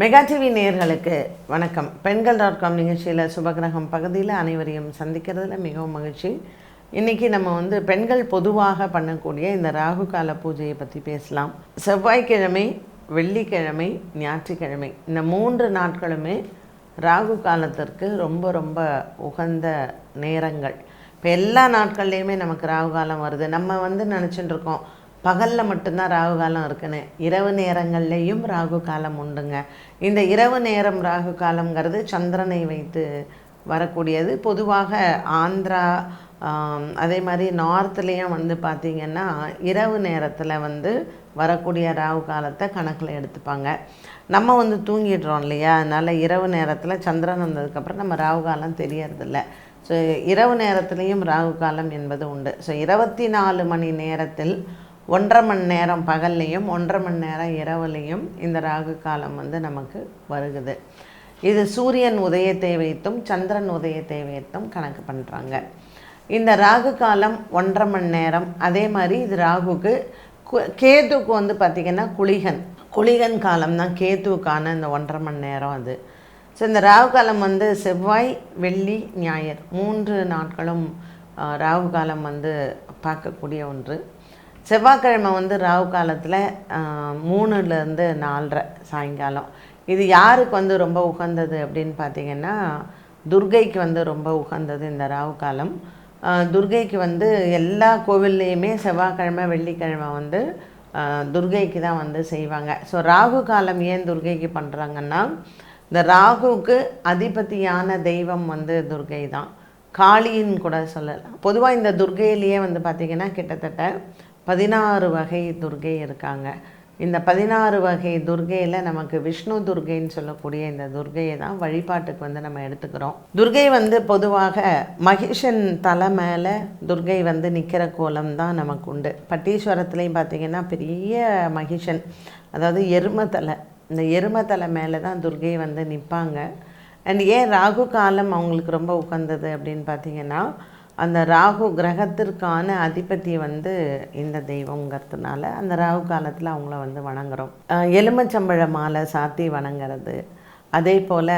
Mega TV நேயர்களுக்கு வணக்கம். பெண்கள்.com நிகழ்ச்சியில் சுபகிரகம் பகுதியில் அனைவரையும் சந்திக்கிறதுல மிகவும் மகிழ்ச்சி. இன்றைக்கி நம்ம பெண்கள் பொதுவாக பண்ணக்கூடிய இந்த ராகு கால பூஜையை பற்றி பேசலாம். செவ்வாய்க்கிழமை, வெள்ளிக்கிழமை, ஞாயிற்றுக்கிழமை இந்த 3 நாட்களுமே ராகு காலத்திற்கு ரொம்ப ரொம்ப உகந்த நேரங்கள். இப்போ எல்லா நாட்கள்லேயுமே நமக்கு ராகு காலம் வருது. நம்ம நினச்சிட்டு இருக்கோம் பகலில் மட்டும்தான் ராகு காலம் இருக்குன்னு. இரவு நேரங்கள்லேயும் ராகு காலம் உண்டுங்க. இந்த இரவு நேரம் ராகு காலங்கிறது சந்திரனை வைத்து வரக்கூடியது. பொதுவாக ஆந்திரா அதே மாதிரி நார்த்லேயும் பார்த்திங்கன்னா இரவு நேரத்தில் வரக்கூடிய ராகு காலத்தை கணக்கில் எடுத்துப்பாங்க. நம்ம தூங்கிடுறோம் இல்லையா, அதனால் இரவு நேரத்தில் சந்திரன் வந்ததுக்கப்புறம் நம்ம ராகு காலம் தெரியறதில்ல. ஸோ இரவு நேரத்துலேயும் ராகு காலம் என்பது உண்டு. ஸோ 24 மணி நேரத்தில் 1.5 மணி நேரம் பகல்லையும் 1.5 மணி நேரம் இரவுலையும் இந்த ராகு காலம் நமக்கு வருகுது. இது சூரியன் உதயத்தை வைத்தும் சந்திரன் உதயத்தை வைத்தும் கணக்கு பண்ணுறாங்க. இந்த ராகு காலம் 1.5 மணி நேரம். அதே மாதிரி இது ராகுக்கு கேதுக்கு பார்த்திங்கன்னா குளிகன் காலம் தான் கேதுவுக்கான இந்த 1.5 மணி நேரம் அது. ஸோ இந்த ராகு காலம் செவ்வாய், வெள்ளி, ஞாயிறு 3 நாட்களும் ராகு காலம் பார்க்கக்கூடிய ஒன்று. செவ்வாய்க்கிழமை ராகு காலத்தில் 3லேருந்து 4:30 சாயங்காலம். இது யாருக்கு ரொம்ப உகந்தது அப்படின்னு பார்த்திங்கன்னா துர்கைக்கு ரொம்ப உகந்தது இந்த ராகு காலம். துர்கைக்கு எல்லா கோவில்லையுமே செவ்வாய்க்கிழமை, வெள்ளிக்கிழமை துர்கைக்கு தான் செய்வாங்க. ஸோ ராகு காலம் ஏன் துர்கைக்கு பண்ணுறாங்கன்னா, இந்த ராகுவுக்கு அதிபதியான தெய்வம் துர்கை தான். காளின்னு கூட சொல்லலாம். பொதுவாக இந்த துர்கையிலேயே பார்த்திங்கன்னா கிட்டத்தட்ட 16 வகை துர்கை இருக்காங்க. இந்த 16 வகை துர்கையில் நமக்கு விஷ்ணு துர்கைன்னு சொல்லக்கூடிய இந்த துர்கையை தான் வழிபாட்டுக்கு நம்ம எடுத்துக்கிறோம். துர்கை பொதுவாக மகிஷன் தலை மேலே துர்கை நிற்கிற கோலம் தான் நமக்கு உண்டு. பட்டீஸ்வரத்துலேயும் பார்த்திங்கன்னா பெரிய மகிஷன், அதாவது எருமத்தலை, இந்த எருமத்தலை மேலே தான் துர்கை நிற்பாங்க. அண்ட் ஏன் ராகு காலம் அவங்களுக்கு ரொம்ப உகந்தது அப்படின்னு பார்த்திங்கன்னா, அந்த ராகு கிரகத்திற்கான அதிபதி இந்த தெய்வங்கிறதுனால அந்த ராகு காலத்தில் அவங்கள வணங்குறோம். எலுமிச்சம்பழ மாலை சாத்தி வணங்குறது, அதே போல்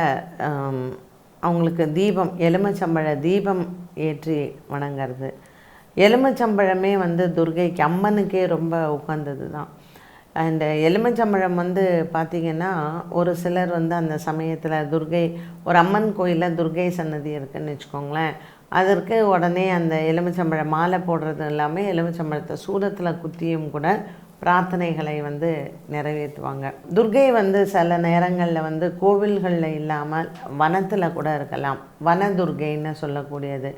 அவங்களுக்கு தீபம், எலுமிச்சம்பழ தீபம் ஏற்றி வணங்குறது. எலுமிச்சம்பழமே துர்கைக்கு, அம்மனுக்கே ரொம்ப உகந்தது தான். அண்டு எலுமிச்சம்பழம் பார்த்திங்கன்னா ஒரு சிலர் அந்த சமயத்தில் துர்கை, ஒரு அம்மன் கோயிலில் துர்கை சன்னதி இருக்குதுன்னு வச்சுக்கோங்களேன், அதற்கு உடனே அந்த எலுமிச்சம்பழ மாலை போடுறது எல்லாமே எலுமிச்சம்பழத்தை சூடத்தில் குத்தியும் கூட பிரார்த்தனைகளை நிறைவேற்றுவாங்க. துர்கை சில நேரங்களில் கோவில்களில் இல்லாமல் வனத்தில் கூட இருக்கலாம். வனதுர்கைன்னு சொல்லக்கூடியது.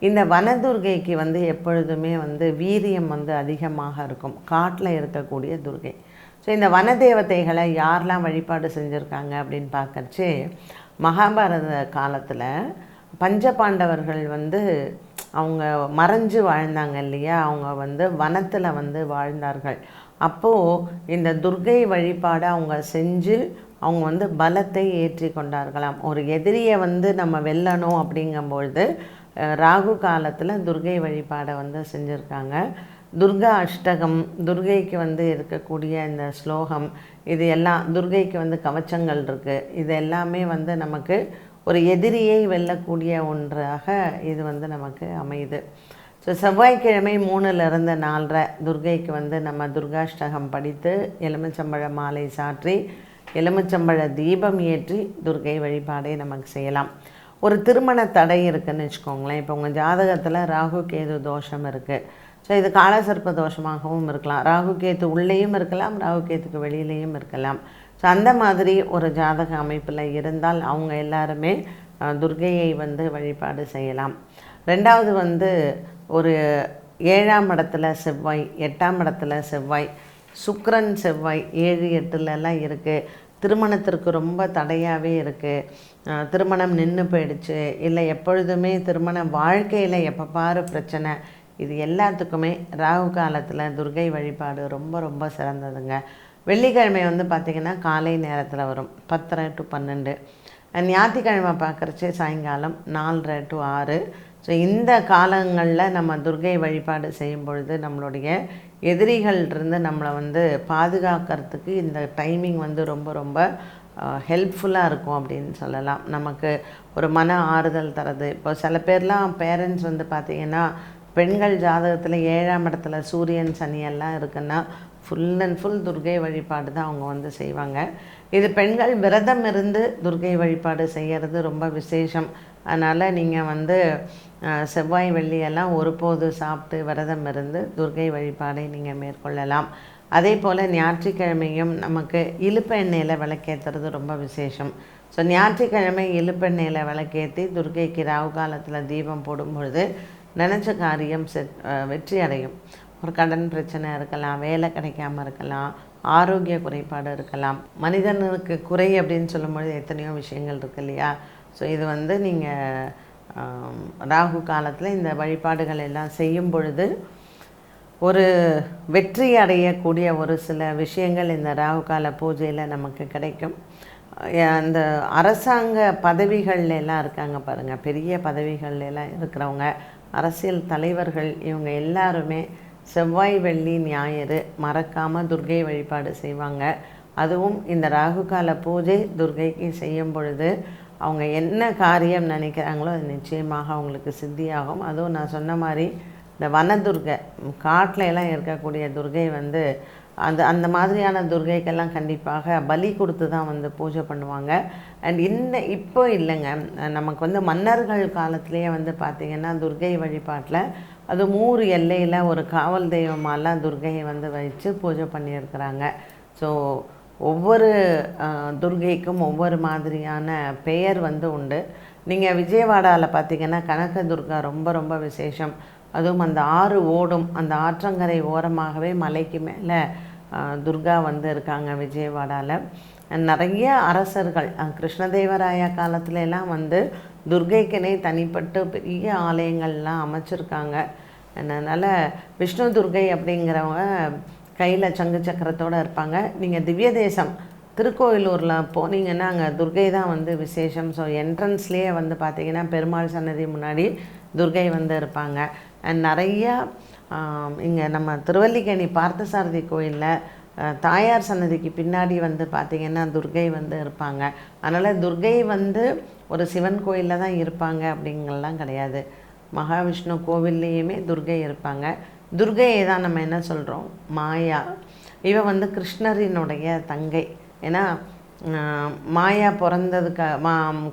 இந்த வனதுர்கைக்கு எப்பொழுதுமே வீரியம் அதிகமாக இருக்கும். காட்டில் இருக்கக்கூடிய துர்கை. ஸோ இந்த வன தேவதைகளை யாரெல்லாம் வழிபாடு செஞ்சுருக்காங்க அப்படின்னு பார்க்கறச்சு, மகாபாரத காலத்தில் பஞ்சபாண்டவர்கள் அவங்க மறைஞ்சு வாழ்ந்தாங்க இல்லையா, அவங்க வனத்தில் வாழ்ந்தார்கள். அப்போது இந்த துர்கை வழிபாடை அவங்க செஞ்சு அவங்க பலத்தை ஏற்றி கொண்டார்களாம். ஒரு எதிரியை நம்ம வெல்லணும் அப்படிங்கும்பொழுது ராகு காலத்தில் துர்கை வழிபாடை செஞ்சுருக்காங்க. துர்கா அஷ்டகம், துர்கைக்கு இருக்கக்கூடிய இந்த ஸ்லோகம், இது எல்லாம் துர்கைக்கு கவச்சங்கள் இருக்குது. இது எல்லாமே நமக்கு ஒரு எதிரியை வெல்லக்கூடிய ஒன்றாக இது நமக்கு அமையுது. ஸோ செவ்வாய்க்கிழமை 3லேருந்து 4:30 துர்கைக்கு நம்ம துர்காஷ்டகம் படித்து எலுமிச்சம்பழ மாலை சாற்றி எலுமிச்சம்பழ தீபம் ஏற்றி துர்கை வழிபாடை நமக்கு செய்யலாம். ஒரு திருமண தடை இருக்குதுன்னு வச்சுக்கோங்களேன். இப்போ உங்கள் ஜாதகத்தில் ராகு கேது தோஷம் இருக்குது. ஸோ இது காலசர்ப்ப தோஷமாகவும் இருக்கலாம். ராகு கேத்து உள்ளேயும் இருக்கலாம், ராகு கேத்துக்கு வெளியிலையும் இருக்கலாம். ஸோ அந்த மாதிரி ஒரு ஜாதக அமைப்பில் இருந்தால் அவங்க எல்லாருமே துர்கையை வழிபாடு செய்யலாம். ரெண்டாவது ஒரு 7ஆம் இடத்துல செவ்வாய், 8ஆம் இடத்துல செவ்வாய், சுக்கிரன் செவ்வாய் 7, 8லலாம் இருக்குது. திருமணத்திற்கு ரொம்ப தடையாகவே இருக்குது. திருமணம் நின்று போயிடுச்சு, இல்லை எப்பொழுதுமே திருமண வாழ்க்கையில் எப்போ பாரு பிரச்சனை, இது எல்லாத்துக்குமே ராகு காலத்தில் துர்கை வழிபாடு ரொம்ப ரொம்ப சிறந்ததுங்க. வெள்ளிக்கிழமை பார்த்திங்கன்னா காலை நேரத்தில் வரும் 10:30 to 12. ஞாயிற்றுக்கிழமை பார்க்குறச்சே சாயங்காலம் 4:30 to 6. ஸோ இந்த காலங்களில் நம்ம துர்கை வழிபாடு செய்யும் பொழுது நம்மளுடைய எதிரிகள்லேருந்து நம்மளை பாதுகாக்கிறதுக்கு இந்த டைமிங் ரொம்ப ரொம்ப ஹெல்ப்ஃபுல்லாக இருக்கும் அப்படின்னு சொல்லலாம். நமக்கு ஒரு மன ஆறுதல் தரது. இப்போ சில பேர்லாம் பேரண்ட்ஸ் வந்து பார்த்திங்கன்னா பெண்கள் ஜாதகத்தில் 7ஆம் இடத்துல சூரியன் சனியெல்லாம் இருக்குன்னா ஃபுல் அண்ட் ஃபுல் துர்கை வழிபாடு தான் அவங்க வந்து செய்வாங்க. இது பெண்கள் விரதம் இருந்து துர்கை வழிபாடு செய்கிறது ரொம்ப விசேஷம். அதனால் நீங்கள் வந்து செவ்வாய் வெள்ளியெல்லாம் ஒருபோது சாப்பிட்டு விரதம் இருந்து துர்கை வழிபாடை நீங்கள் மேற்கொள்ளலாம். அதே போல் ஞாயிற்றுக்கிழமையும் நமக்கு இலுப்ப எண்ணெயில் விளக்கேற்றுறது ரொம்ப விசேஷம். ஸோ ஞாயிற்றுக்கிழமை இலுப்பெண்ணெயில் விளக்கேற்றி துர்கைக்கு ராகு காலத்தில் தீபம் போடும் பொழுது நினச்ச காரியம் வெற்றி அடையும். ஒரு கடன் பிரச்சனை இருக்கலாம், வேலை கிடைக்காமல் இருக்கலாம், ஆரோக்கிய குறைபாடு இருக்கலாம். மனிதனுக்கு குறை அப்படின்னு சொல்லும்பொழுது எத்தனையோ விஷயங்கள் இருக்குது இல்லையா? ஸோ இது வந்து நீங்கள் ராகு காலத்தில் இந்த வழிபாடுகள் எல்லாம் செய்யும் பொழுது ஒரு வெற்றி அடையக்கூடிய ஒரு சில விஷயங்கள் இந்த ராகு கால பூஜையில் நமக்கு கிடைக்கும். அந்த அரசாங்க பதவிகள் எல்லாம் இருக்காங்க பாருங்கள், பெரிய பதவிகள் எல்லாம் இருக்கிறவங்க, அரசியல் தலைவர்கள், இவங்க எல்லாருமே செவ்வாய் வெள்ளி ஞாயிறு மறக்காமல் துர்கை வழிபாடு செய்வாங்க. அதுவும் இந்த ராகு கால பூஜை துர்கைக்கு செய்யும் பொழுது அவங்க என்ன காரியம் நினைக்கிறாங்களோ அது நிச்சயமாக அவங்களுக்கு சித்தியாகும். அதுவும் நான் சொன்ன மாதிரி இந்த வனதுர்கை காட்டில் எல்லாம் இருக்கக்கூடிய துர்கை வந்து அந்த மாதிரியான துர்கைக்கெல்லாம் கண்டிப்பாக பலி கொடுத்து தான் வந்து பூஜை பண்ணுவாங்க. அண்ட் இப்போ இல்லைங்க, நமக்கு வந்து மன்னர்கள் காலத்துலேயே வந்து பார்த்திங்கன்னா துர்கை வழிபாட்டில் அது ஊர் எல்லையில் ஒரு காவல் தெய்வமாலாம் துர்கையை வந்து வச்சு பூஜை பண்ணியிருக்கிறாங்க. ஸோ ஒவ்வொரு துர்கைக்கும் ஒவ்வொரு மாதிரியான பெயர் வந்து உண்டு. நீங்கள் விஜயவாடாவில் பார்த்திங்கன்னா கனக துர்கா ரொம்ப ரொம்ப விசேஷம். அதுவும் அந்த ஆறு ஓடும் அந்த ஆற்றங்கரை ஓரமாகவே மலைக்கு மேலே துர்கா வந்து இருக்காங்க விஜயவாடாவில். நிறைய அரசர்கள் கிருஷ்ணதேவராயா காலத்துலலாம் வந்து துர்கைக்குனே தனிப்பட்டு பெரிய ஆலயங்கள்லாம் அமைச்சிருக்காங்க. அதனால் விஷ்ணு துர்கை அப்படிங்கிறவங்க கையில் சங்கு சக்கரத்தோடு இருப்பாங்க. நீங்கள் திவ்ய தேசம் திருக்கோயிலூரில் போனீங்கன்னா அங்கே துர்கை தான் வந்து விசேஷம். ஸோ என்ட்ரன்ஸ்லேயே வந்து பார்த்திங்கன்னா பெருமாள் சன்னதி முன்னாடி துர்கை வந்து இருப்பாங்க. அண்ட் நிறையா இங்கே நம்ம திருவல்லிக்கேணி பார்த்தசாரதி கோயிலில் தாயார் சன்னதிக்கு பின்னாடி வந்து பார்த்திங்கன்னா துர்கை வந்து இருப்பாங்க. அதனால் துர்கை வந்து ஒரு சிவன் கோயிலில் தான் இருப்பாங்க அப்படிங்கலாம் கிடையாது. மகாவிஷ்ணு கோவில்லையுமே துர்கை இருப்பாங்க. துர்கையை தான் நம்ம என்ன சொல்கிறோம், மாயா. இவன் வந்து கிருஷ்ணரினுடைய தங்கை. ஏன்னா மாயா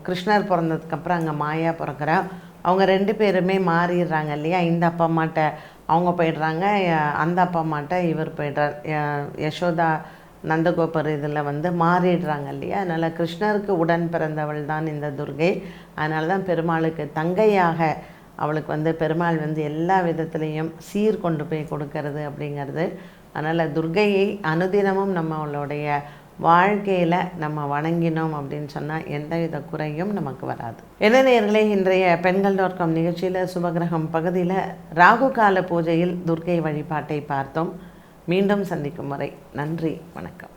கிருஷ்ணர் பிறந்ததுக்கப்புறம் அங்கே மாயா பிறக்கிறா. அவங்க 2 பேருமே மாறிடுறாங்க இல்லையா? இந்த அப்பா அம்மாட்ட அவங்க போயிடுறாங்க, அந்த அப்பா அம்மாட்ட இவர் போய்ட்றார். யசோதா நந்தகோபர் இதில் வந்து மாறிடுறாங்க இல்லையா? அதனால் கிருஷ்ணருக்கு உடன் பிறந்தவள் தான் இந்த துர்கை. அதனால தான் பெருமாளுக்கு தங்கையாக அவளுக்கு வந்து பெருமாள் வந்து எல்லா விதத்துலேயும் சீர் கொண்டு போய் கொடுக்கறது அப்படிங்கிறது. அதனால் துர்கையை அனுதினமும் நம்மளுடைய வாழ்க்கையில் நம்ம வணங்கினோம் அப்படின்னு சொன்னால் எந்தவித குறையும் நமக்கு வராது. என்ன நேயர்களே, இன்றைய பெண்கள்.com நிகழ்ச்சியில் சுபகிரகம் பகுதியில் ராகு கால பூஜையில் துர்கை வழிபாட்டை பார்த்தோம். மீண்டும் சந்திக்கும் வரை நன்றி, வணக்கம்.